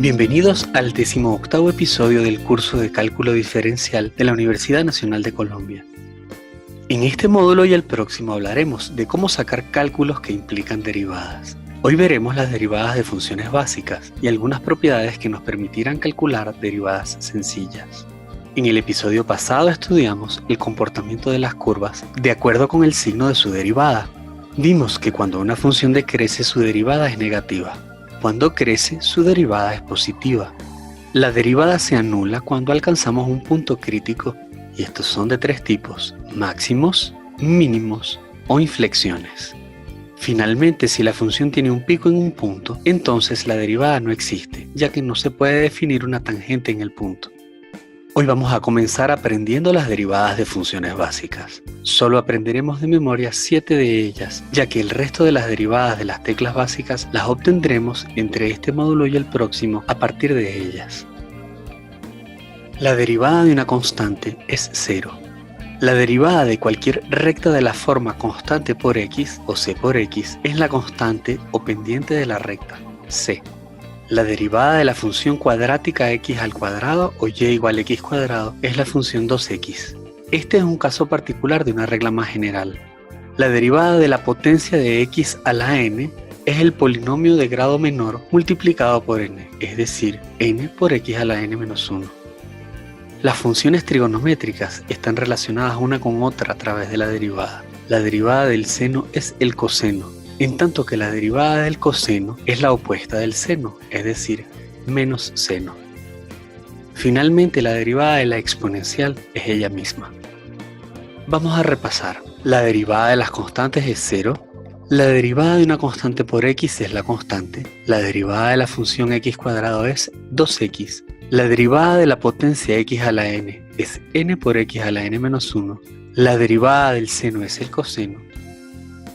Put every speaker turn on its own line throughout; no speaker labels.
Bienvenidos al 18º episodio del curso de Cálculo Diferencial de la Universidad Nacional de Colombia. En este módulo y el próximo hablaremos de cómo sacar cálculos que implican derivadas. Hoy veremos las derivadas de funciones básicas y algunas propiedades que nos permitirán calcular derivadas sencillas. En el episodio pasado estudiamos el comportamiento de las curvas de acuerdo con el signo de su derivada. Vimos que cuando una función decrece su derivada es negativa. Cuando crece, su derivada es positiva. La derivada se anula cuando alcanzamos un punto crítico, y estos son de tres tipos: máximos, mínimos o inflexiones. Finalmente, si la función tiene un pico en un punto, entonces la derivada no existe, ya que no se puede definir una tangente en el punto. Hoy vamos a comenzar aprendiendo las derivadas de funciones básicas. Solo aprenderemos de memoria 7 de ellas, ya que el resto de las derivadas de las teclas básicas las obtendremos entre este módulo y el próximo a partir de ellas. La derivada de una constante es 0. La derivada de cualquier recta de la forma constante por x o c por x es la constante o pendiente de la recta, c. La derivada de la función cuadrática x al cuadrado o y igual a x cuadrado es la función 2x. Este es un caso particular de una regla más general. La derivada de la potencia de x a la n es el polinomio de grado menor multiplicado por n, es decir, n por x a la n menos 1. Las funciones trigonométricas están relacionadas una con otra a través de la derivada. La derivada del seno es el coseno, en tanto que la derivada del coseno es la opuesta del seno, es decir, menos seno. Finalmente, la derivada de la exponencial es ella misma. Vamos a repasar. La derivada de las constantes es 0. La derivada de una constante por x es la constante. La derivada de la función x cuadrado es 2x. La derivada de la potencia x a la n es n por x a la n menos 1. La derivada del seno es el coseno.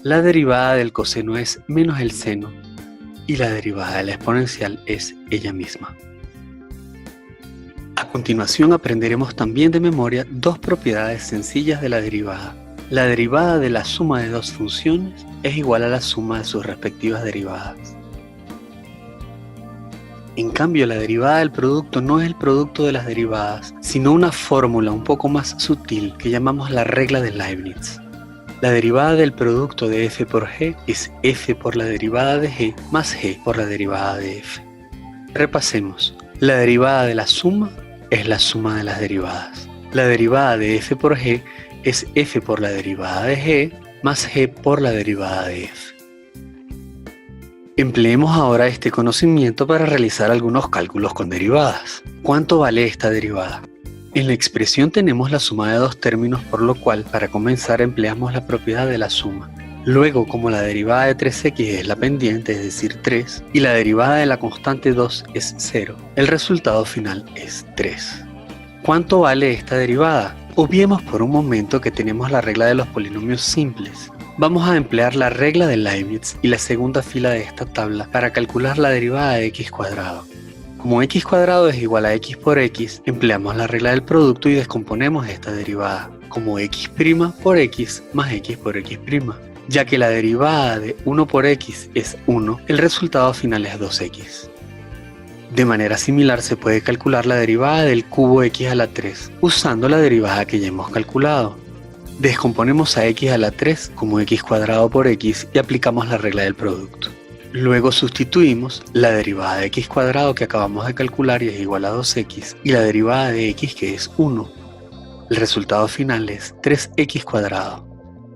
La derivada del coseno es menos el seno y la derivada de la exponencial es ella misma. A continuación aprenderemos también de memoria dos propiedades sencillas de la derivada. La derivada de la suma de dos funciones es igual a la suma de sus respectivas derivadas. En cambio, la derivada del producto no es el producto de las derivadas, sino una fórmula un poco más sutil que llamamos la regla de Leibniz. La derivada del producto de f por g es f por la derivada de g más g por la derivada de f. Repasemos. La derivada de la suma es la suma de las derivadas. La derivada de f por g es f por la derivada de g más g por la derivada de f. Empleemos ahora este conocimiento para realizar algunos cálculos con derivadas. ¿Cuánto vale esta derivada? En la expresión tenemos la suma de dos términos, por lo cual, para comenzar, empleamos la propiedad de la suma. Luego, como la derivada de 3x es la pendiente, es decir, 3, y la derivada de la constante 2 es 0, el resultado final es 3. ¿Cuánto vale esta derivada? Obviemos por un momento que tenemos la regla de los polinomios simples. Vamos a emplear la regla de Leibniz y la segunda fila de esta tabla para calcular la derivada de x cuadrado. Como x cuadrado es igual a x por x, empleamos la regla del producto y descomponemos esta derivada como x' por x más x por x'. Ya que la derivada de 1 por x es 1, el resultado final es 2x. De manera similar se puede calcular la derivada del cubo x a la 3 usando la derivada que ya hemos calculado. Descomponemos a x a la 3 como x cuadrado por x y aplicamos la regla del producto. Luego sustituimos la derivada de x cuadrado que acabamos de calcular y es igual a 2x y la derivada de x que es 1. El resultado final es 3x cuadrado.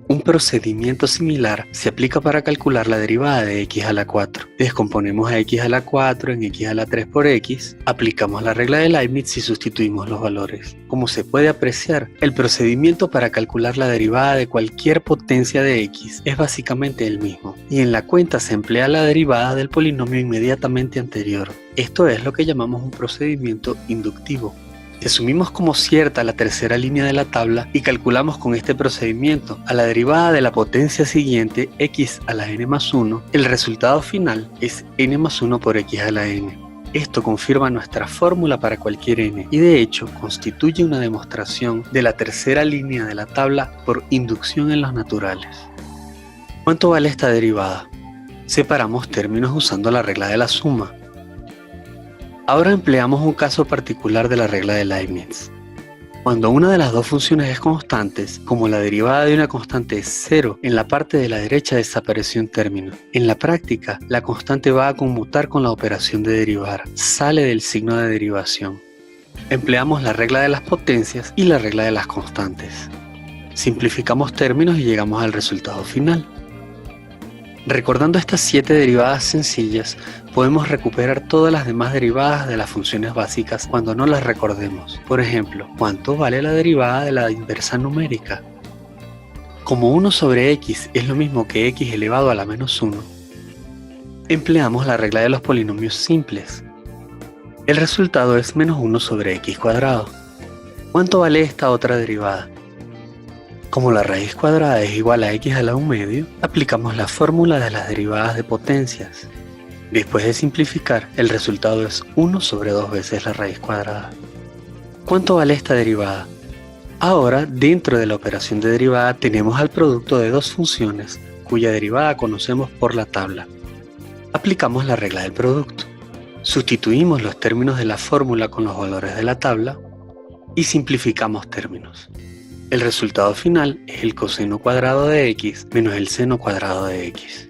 Un procedimiento similar se aplica para calcular la derivada de x a la 4. Descomponemos a x a la 4 en x a la 3 por x, aplicamos la regla de Leibniz y sustituimos los valores. Como se puede apreciar, el procedimiento para calcular la derivada de cualquier potencia de x es básicamente el mismo, y en la cuenta se emplea la derivada del polinomio inmediatamente anterior. Esto es lo que llamamos un procedimiento inductivo. Si asumimos como cierta la tercera línea de la tabla y calculamos con este procedimiento a la derivada de la potencia siguiente x a la n más 1, el resultado final es n más 1 por x a la n. Esto confirma nuestra fórmula para cualquier n y de hecho constituye una demostración de la tercera línea de la tabla por inducción en los naturales. ¿Cuánto vale esta derivada? Separamos términos usando la regla de la suma. Ahora empleamos un caso particular de la regla de Leibniz. Cuando una de las dos funciones es constante, como la derivada de una constante es 0, en la parte de la derecha desapareció un término. En la práctica, la constante va a conmutar con la operación de derivar, sale del signo de derivación. Empleamos la regla de las potencias y la regla de las constantes. Simplificamos términos y llegamos al resultado final. Recordando estas 7 derivadas sencillas, podemos recuperar todas las demás derivadas de las funciones básicas cuando no las recordemos. Por ejemplo, ¿cuánto vale la derivada de la inversa numérica? Como 1 sobre x es lo mismo que x elevado a la menos 1, empleamos la regla de los polinomios simples. El resultado es menos 1 sobre x cuadrado. ¿Cuánto vale esta otra derivada? Como la raíz cuadrada es igual a x a la 1 medio, aplicamos la fórmula de las derivadas de potencias. Después de simplificar, el resultado es 1 sobre 2 veces la raíz cuadrada. ¿Cuánto vale esta derivada? Ahora, dentro de la operación de derivada tenemos al producto de dos funciones, cuya derivada conocemos por la tabla. Aplicamos la regla del producto. Sustituimos los términos de la fórmula con los valores de la tabla y simplificamos términos. El resultado final es el coseno cuadrado de x menos el seno cuadrado de x.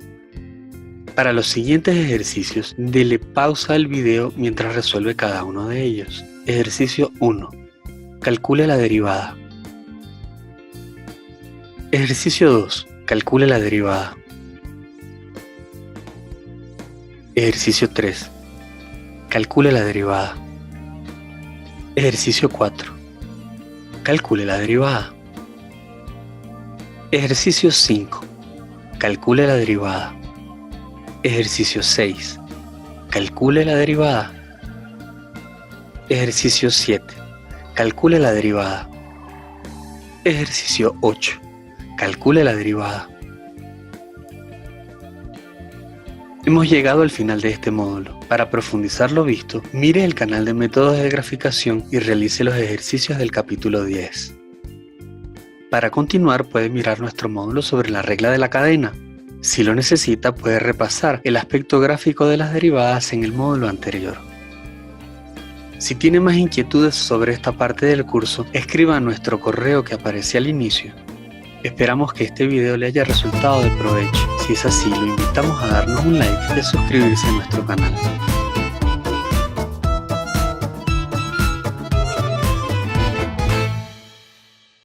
Para los siguientes ejercicios, dele pausa al video mientras resuelve cada uno de ellos. Ejercicio 1. Calcule la derivada. Ejercicio 2. Calcule la derivada. Ejercicio 3. Calcule la derivada. Ejercicio 4. Calcule la derivada. Ejercicio 5. Calcule la derivada. Ejercicio 6. Calcule la derivada. Ejercicio 7. Calcule la derivada. Ejercicio 8. Calcule la derivada. Hemos llegado al final de este módulo. Para profundizar lo visto, mire el canal de métodos de graficación y realice los ejercicios del capítulo 10. Para continuar, puede mirar nuestro módulo sobre la regla de la cadena. Si lo necesita, puede repasar el aspecto gráfico de las derivadas en el módulo anterior. Si tiene más inquietudes sobre esta parte del curso, escriba a nuestro correo que aparece al inicio. Esperamos que este video le haya resultado de provecho. Si es así, lo invitamos a darnos un like y a suscribirse a nuestro canal.